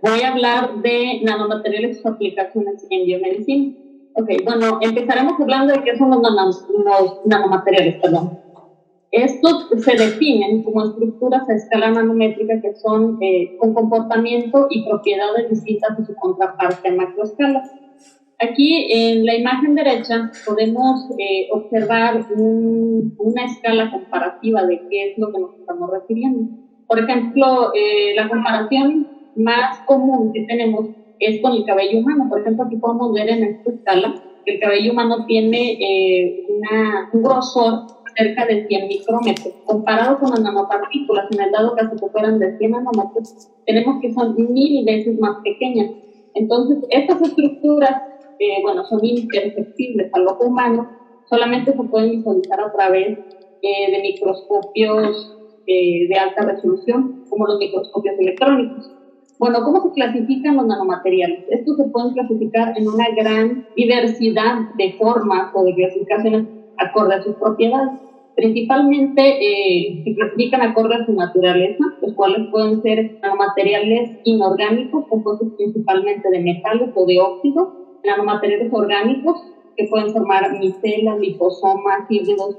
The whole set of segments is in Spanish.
Voy a hablar de nanomateriales y sus aplicaciones en biomedicina. Ok, bueno, empezaremos hablando de qué son los nanomateriales, perdón. Estos se definen como estructuras a escala nanométrica que son con comportamiento y propiedades distintas de su contraparte en macroescala. Aquí en la imagen derecha podemos observar una escala comparativa de qué es lo que nos estamos refiriendo. Por ejemplo, la comparación más común que tenemos es con el cabello humano. Por ejemplo, aquí podemos ver en esta escala que el cabello humano tiene un grosor cerca de 100 micrómetros. Comparado con las nanopartículas, en el dado caso que fueran de 100 nanómetros, tenemos que son 1000 veces más pequeñas. Entonces, estas estructuras son imperceptibles al ojo humano, solamente se pueden visualizar a través de microscopios de alta resolución, como los microscopios electrónicos. Bueno, ¿cómo se clasifican los nanomateriales? Estos se pueden clasificar en una gran diversidad de formas o de clasificaciones acorde a sus propiedades. Principalmente se clasifican acorde a su naturaleza, los cuales pueden ser nanomateriales inorgánicos, compuestos principalmente de metales o de óxidos, nanomateriales orgánicos, que pueden formar micelas, liposomas, híbridos,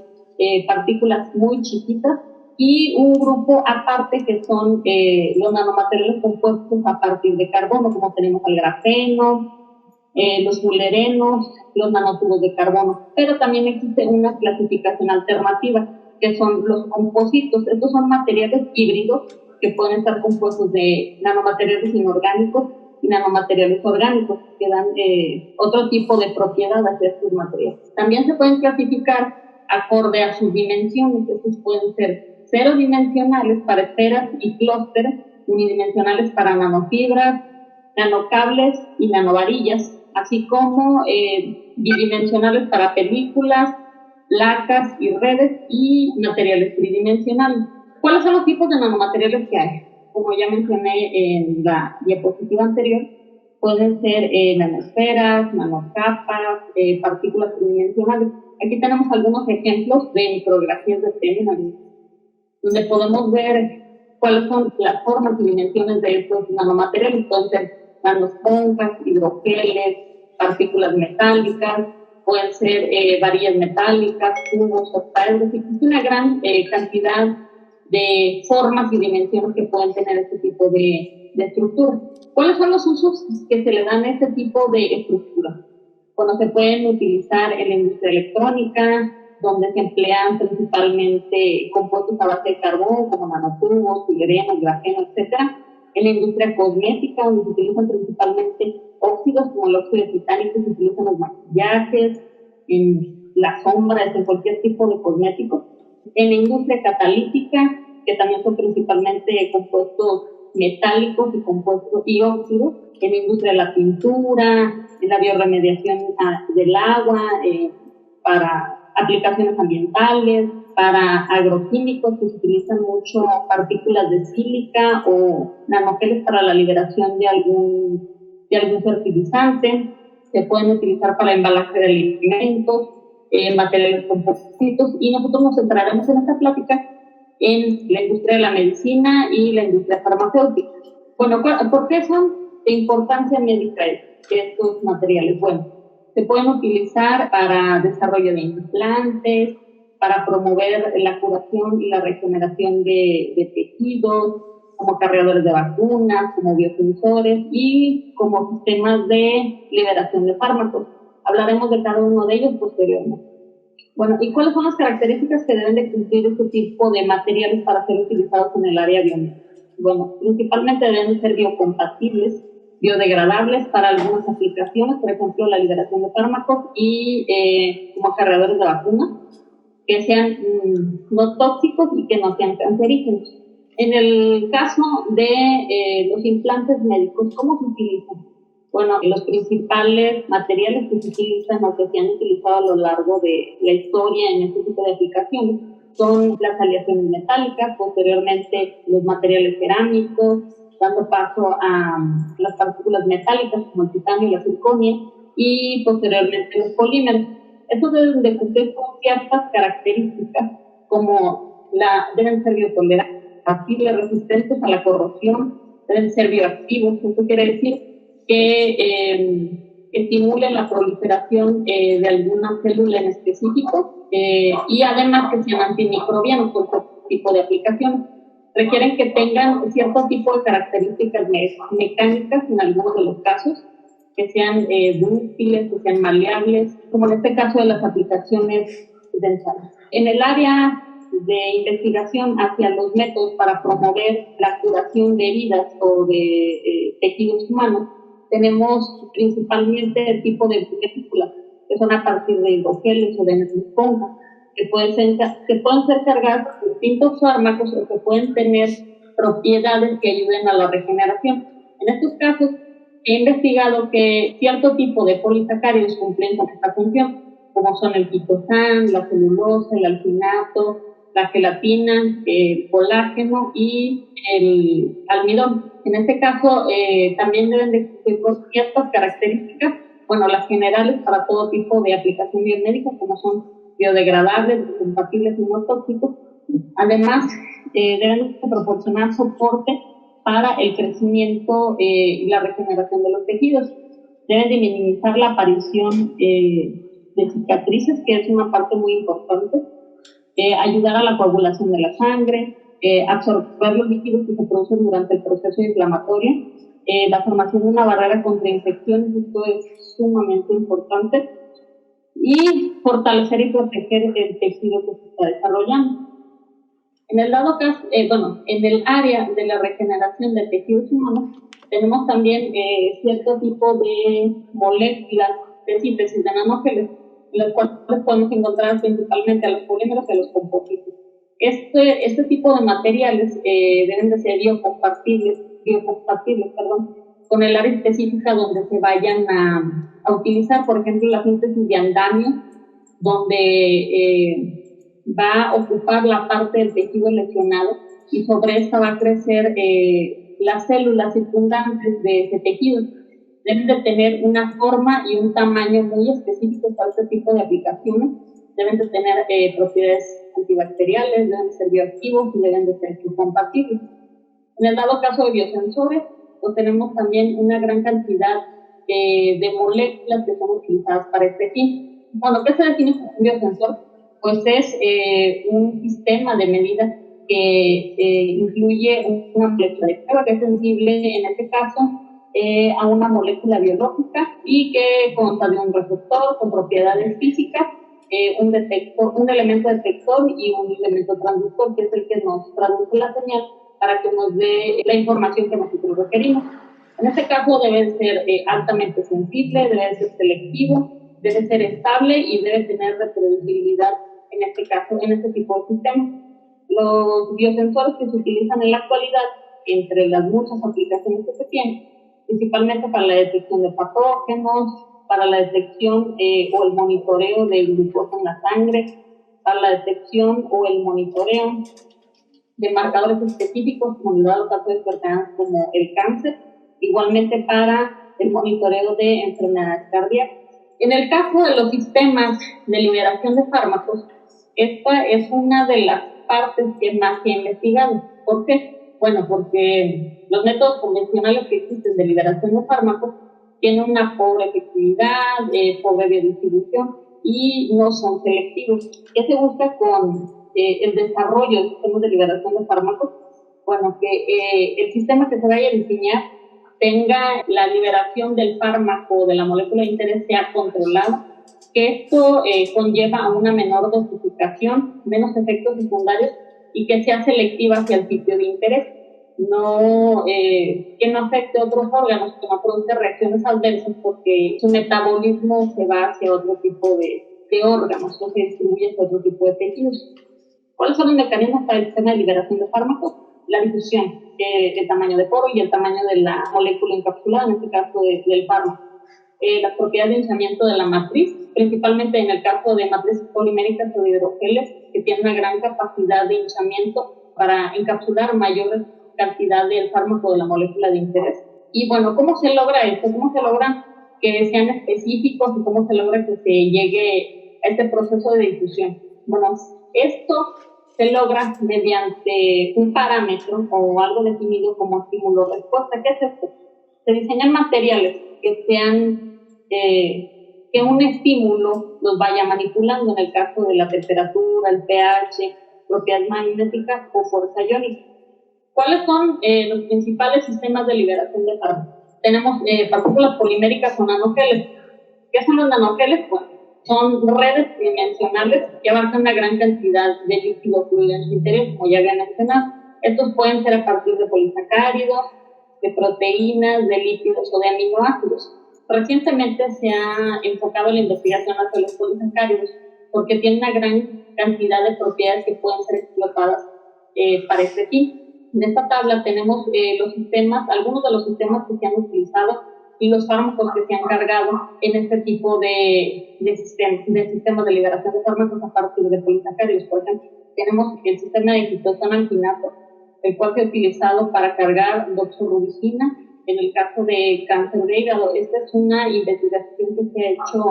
partículas muy chiquitas, y un grupo aparte que son los nanomateriales compuestos a partir de carbono, como tenemos el grafeno, los fulerenos, los nanotubos de carbono. Pero también existe una clasificación alternativa, que son los compositos. Estos son materiales híbridos que pueden estar compuestos de nanomateriales inorgánicos y nanomateriales orgánicos, que dan otro tipo de propiedades de estos materiales. También se pueden clasificar acorde a sus dimensiones. Estos pueden ser cero dimensionales para esferas y clústeres, unidimensionales para nanofibras, nanocables y nanovarillas, así como bidimensionales para películas, placas y redes, y materiales tridimensionales. ¿Cuáles son los tipos de nanomateriales que hay? Como ya mencioné en la diapositiva anterior, pueden ser nanosferas, nanocapas, partículas tridimensionales. Aquí tenemos algunos ejemplos de micrografías de TEM, donde podemos ver cuáles son las formas y dimensiones de estos nanomateriales. Pueden ser nanosponjas, hidrogeles, partículas metálicas, pueden ser varillas metálicas, tubos, octaedros. Existe una gran cantidad de formas y dimensiones que pueden tener este tipo de estructura. ¿Cuáles son los usos que se le dan a este tipo de estructura? Bueno, se pueden utilizar en la industria electrónica, donde se emplean principalmente compuestos a base de carbón, como nanotubos, fulerenos, grafeno, etc. En la industria cosmética, donde se utilizan principalmente óxidos, como el óxido de titanio, que se utilizan en los maquillajes, en las sombras, en cualquier tipo de cosméticos. En la industria catalítica, que también son principalmente compuestos metálicos y compuestos y óxidos. En la industria de la pintura, en la bioremediación del agua, para aplicaciones ambientales, para agroquímicos, que se utilizan mucho partículas de sílica o nanogeles para la liberación de algún fertilizante. Se pueden utilizar para embalaje de alimentos, materiales compositos, y nosotros nos centraremos en esta plática en la industria de la medicina y la industria farmacéutica. Bueno, ¿por qué son de importancia médica estos materiales? Bueno, se pueden utilizar para desarrollo de implantes, para promover la curación y la regeneración de tejidos, como cargadores de vacunas, como biosensores y como sistemas de liberación de fármacos. Hablaremos de cada uno de ellos posteriormente. Bueno, ¿y cuáles son las características que deben de cumplir este tipo de materiales para ser utilizados en el área biomédica? Bueno, principalmente deben ser biocompatibles, biodegradables para algunas aplicaciones, por ejemplo, la liberación de fármacos y como cargadores de vacunas, que sean no tóxicos y que no sean cancerígenos. En el caso de los implantes médicos, ¿cómo se utilizan? Bueno, los principales materiales que se utilizan o que se han utilizado a lo largo de la historia en este tipo de aplicaciones son las aleaciones metálicas, posteriormente los materiales cerámicos, dando paso a las partículas metálicas como el titanio y la circonia, y posteriormente los polímeros. Estos deben de cumplir con ciertas características, como deben ser biotolerantes, resistentes a la corrosión, deben ser bioactivos. Esto quiere decir que estimulen la proliferación de alguna célula en específico y además que sean antimicrobianos por este tipo de aplicaciones. Requieren que tengan cierto tipo de características mecánicas en algunos de los casos, que sean dúctiles, que sean maleables, como en este caso de las aplicaciones dentales. En el área de investigación hacia los métodos para promover la curación de heridas o de tejidos humanos, tenemos principalmente el tipo de vesículas, que son a partir de hidrogeles o de esponja, que pueden ser cargadas por distintos fármacos o que pueden tener propiedades que ayuden a la regeneración. En estos casos, he investigado que cierto tipo de polisacáridos cumplen con esta función, como son el quitosan, la celulosa, el alginato, la gelatina, el colágeno y el almidón. En este caso, también deben de existir ciertas características, bueno, las generales para todo tipo de aplicación biomédica, como son biodegradables, compatibles y no tóxicos. Además, deben de proporcionar soporte para el crecimiento y la regeneración de los tejidos. Deben de minimizar la aparición de cicatrices, que es una parte muy importante, ayudar a la coagulación de la sangre, absorber los líquidos que se producen durante el proceso inflamatorio, la formación de una barrera contra infecciones, esto es sumamente importante, y fortalecer y proteger el tejido que se está desarrollando. En el dado caso, en el área de la regeneración de tejidos humanos, tenemos también cierto tipo de moléculas de síntesis de nanógeles, en las cuales podemos encontrar principalmente a los polímeros y a los compositos. Este tipo de materiales deben de ser biocompatibles, con el área específica donde se vayan a utilizar, por ejemplo, la síntesis de andamio, donde va a ocupar la parte del tejido lesionado y sobre esta va a crecer las células circundantes de ese tejido. Deben de tener una forma y un tamaño muy específicos para este tipo de aplicaciones. Deben de tener propiedades antibacteriales, deben de ser bioactivos y deben de ser compatibles. En el dado caso de biosensores, pues tenemos también una gran cantidad de moléculas que son utilizadas para este fin. Bueno, ¿qué se define como un biosensor? Pues es un sistema de medidas que incluye una molécula de prueba que es sensible, en este caso, a una molécula biológica y que consta de un receptor con propiedades físicas, un elemento detector y un elemento transductor, que es el que nos traduce la señal para que nos dé la información que nosotros requerimos. En este caso debe ser altamente sensible, debe ser selectivo, debe ser estable y debe tener reproducibilidad, en este caso, en este tipo de sistemas. Los biosensores que se utilizan en la actualidad, entre las muchas aplicaciones que se tienen, principalmente para la detección de patógenos, para la detección o el monitoreo de glucosa en la sangre, para la detección o el monitoreo de marcadores específicos, como los casos de enfermedades como el cáncer, igualmente para el monitoreo de enfermedades cardíacas. En el caso de los sistemas de liberación de fármacos, esta es una de las partes que más se ha investigado. ¿Por qué? Bueno, porque los métodos convencionales que existen de liberación de fármacos tienen una pobre efectividad, pobre biodistribución y no son selectivos. ¿Qué se busca con el desarrollo de sistemas de liberación de fármacos? Bueno, que el sistema que se vaya a diseñar tenga la liberación del fármaco o de la molécula de interés sea controlada, que esto conlleva a una menor dosificación, menos efectos secundarios y que sea selectiva hacia el sitio de interés, que no afecte a otros órganos, que no produzca reacciones adversas porque su metabolismo se va hacia otro tipo de órganos o se distribuye hacia otro tipo de tejidos. ¿Cuáles son los mecanismos para el sistema de liberación de fármacos? La difusión, el tamaño de poro y el tamaño de la molécula encapsulada, en este caso del fármaco. Las propiedades de hinchamiento de la matriz, principalmente en el caso de matrices poliméricas o de hidrogeles, que tienen una gran capacidad de hinchamiento para encapsular mayor cantidad del fármaco de la molécula de interés. Y bueno, ¿cómo se logra esto? ¿Cómo se logra que sean específicos y cómo se logra que se llegue a este proceso de difusión? Bueno, esto se logra mediante un parámetro o algo definido como estímulo-respuesta. ¿Qué es esto? Se diseñan materiales que sean, que un estímulo los vaya manipulando, en el caso de la temperatura, el pH, propiedades magnéticas o fuerza iónica. ¿Cuáles son los principales sistemas de liberación de fármacos? Tenemos partículas poliméricas o nanogeles. ¿Qué son los nanogeles? Bueno, son redes tridimensionales que abarcan una gran cantidad de líquido fluido en su interior, como ya había mencionado. Estos pueden ser a partir de polisacáridos, de proteínas, de lípidos o de aminoácidos. Recientemente se ha enfocado la investigación hacia los polisacáridos porque tienen una gran cantidad de propiedades que pueden ser explotadas para este fin. En esta tabla tenemos los sistemas, algunos de los sistemas que se han utilizado y los fármacos que se han cargado en este tipo de sistemas de liberación de fármacos a partir de polisacáridos. Por ejemplo, tenemos el sistema de citosana alginato, el cual se ha utilizado para cargar doxorubicina en el caso de cáncer de hígado. Esta es una investigación que se ha hecho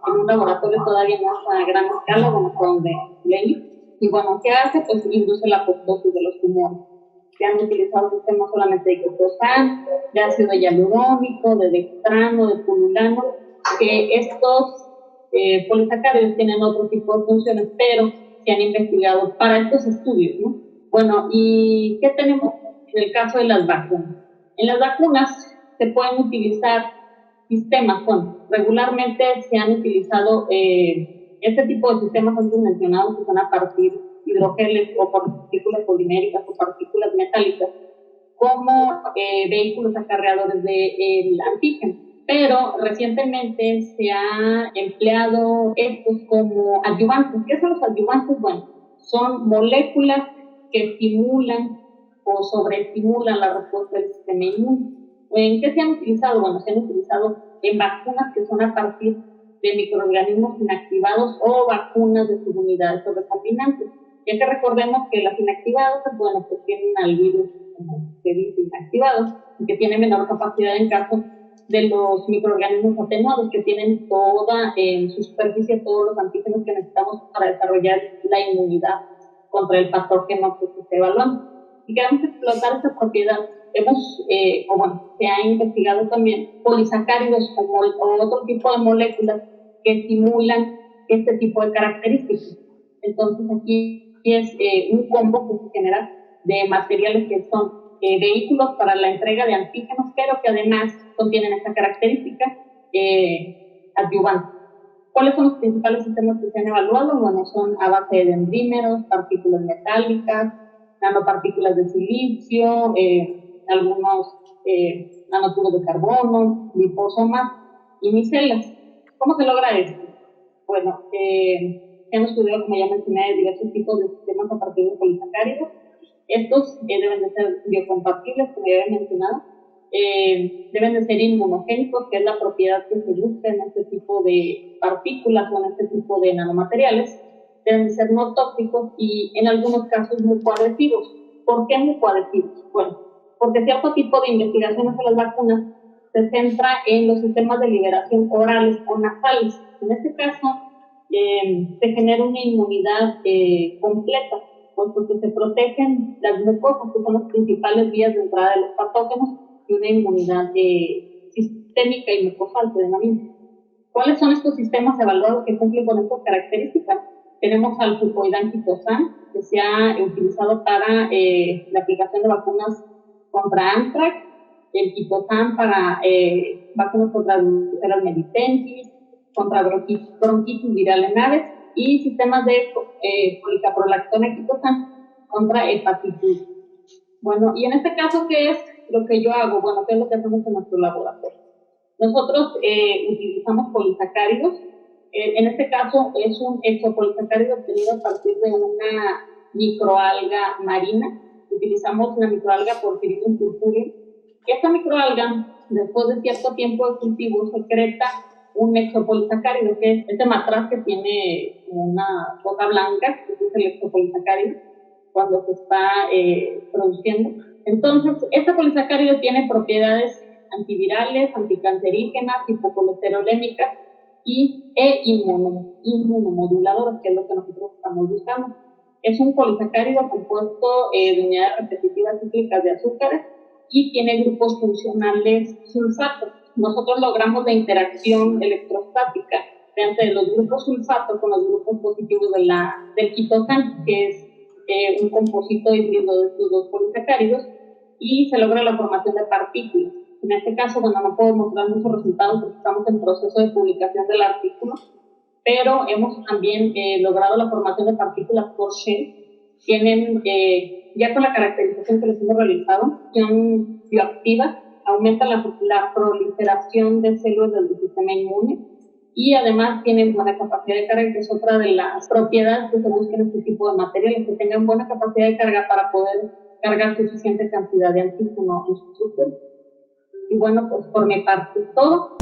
en un laboratorio todavía no a gran escala, como con de leí. Y bueno, ¿qué hace? Pues induce la apoptosis de los tumores. Se han utilizado sistemas solamente de citosan, de ácido hialurónico, de dextrano, de pululano, que estos polisacáridos tienen otro tipo de funciones, pero se han investigado para estos estudios, ¿no? Bueno, ¿y qué tenemos en el caso de las vacunas? En las vacunas se pueden utilizar sistemas, bueno, regularmente se han utilizado este tipo de sistemas antes mencionados, que son a partir de hidrogeles o partículas poliméricas o partículas metálicas, como vehículos acarreadores del antígeno. Pero recientemente se ha empleado estos como adyuvantes. ¿Qué son los adyuvantes? Bueno, son moléculas que estimulan o sobreestimulan la respuesta del sistema inmune. ¿En qué se han utilizado? Bueno, se han utilizado en vacunas que son a partir de microorganismos inactivados o vacunas de subunidades o recombinantes. Ya que recordemos que las inactivadas, bueno, pues tienen al virus, como se dice, inactivado, y que tiene menor capacidad en caso de los microorganismos atenuados, que tienen toda en su superficie todos los antígenos que necesitamos para desarrollar la inmunidad contra el patógeno que se esté evaluando. Si queremos explotar esta propiedad, se ha investigado también polisacáridos o otro tipo de moléculas que estimulan este tipo de características. Entonces aquí es un combo que se genera de materiales que son vehículos para la entrega de antígenos, pero que además contienen esta característica adyuvante. ¿Cuáles son los principales sistemas que se han evaluado? Bueno, son a base de dendrímeros, partículas metálicas, nanopartículas de silicio, algunos nanotubos de carbono, liposomas y micelas. ¿Cómo se logra esto? Bueno, se han estudiado, como ya mencioné, diversos tipos de sistemas a partir de polisacáridos. Estos deben de ser biocompatibles, como ya había mencionado. Deben de ser inmunogénicos, que es la propiedad que se busca en este tipo de partículas o en este tipo de nanomateriales. Deben de ser no tóxicos y en algunos casos mucoadhesivos. ¿Por qué mucoadhesivos? Bueno, porque cierto tipo de investigaciones en las vacunas se centra en los sistemas de liberación orales o nasales. En este caso, se genera una inmunidad completa, pues porque se protegen las mucosas, que son las principales vías de entrada de los patógenos, y una inmunidad sistémica y mucosal, se denomina. ¿Cuáles son estos sistemas evaluados que cumplen con estas características? Tenemos al fucoidán quitosan, que se ha utilizado para la aplicación de vacunas contra anthrax, el quitosan para vacunas contra Brucella meditensis, contra bronquitis viral en aves, y sistemas de policaprolactona quitosan contra hepatitis. Bueno, y en este caso, ¿qué es lo que yo hago? Bueno, ¿qué es lo que hacemos en nuestro laboratorio? Nosotros utilizamos polisacáridos. En este caso es un exopolisacárido obtenido a partir de una microalga marina. Utilizamos una microalga Porphyridium purpureum. Esta microalga, después de cierto tiempo de cultivo, secreta un exopolisacárido, que es este matraz que tiene una cosa blanca, que es el exopolisacárido, cuando se está produciendo. Entonces, este polisacárido tiene propiedades antivirales, anticancerígenas, hipocolesterolémicas e inmunomoduladoras, que es lo que nosotros estamos buscando. Es un polisacárido compuesto de unidades repetitivas cíclicas de azúcares y tiene grupos funcionales sulfato. Nosotros logramos la interacción electrostática entre los grupos sulfato con los grupos positivos del quitosán, que es un composito híbrido de estos dos polisacáridos, y se logra la formación de partículas. En este caso, bueno, no puedo mostrar muchos resultados porque estamos en proceso de publicación del artículo, pero hemos también logrado la formación de partículas por Shell. Tienen, ya con la caracterización que les hemos realizado, son bioactivas, aumentan la proliferación de células del sistema inmune y además tienen buena capacidad de carga, que es otra de las propiedades que se buscan en este tipo de materiales, que tengan buena capacidad de carga para poder cargar suficiente cantidad de antígeno en su estructura. Y bueno, pues por mi parte es todo.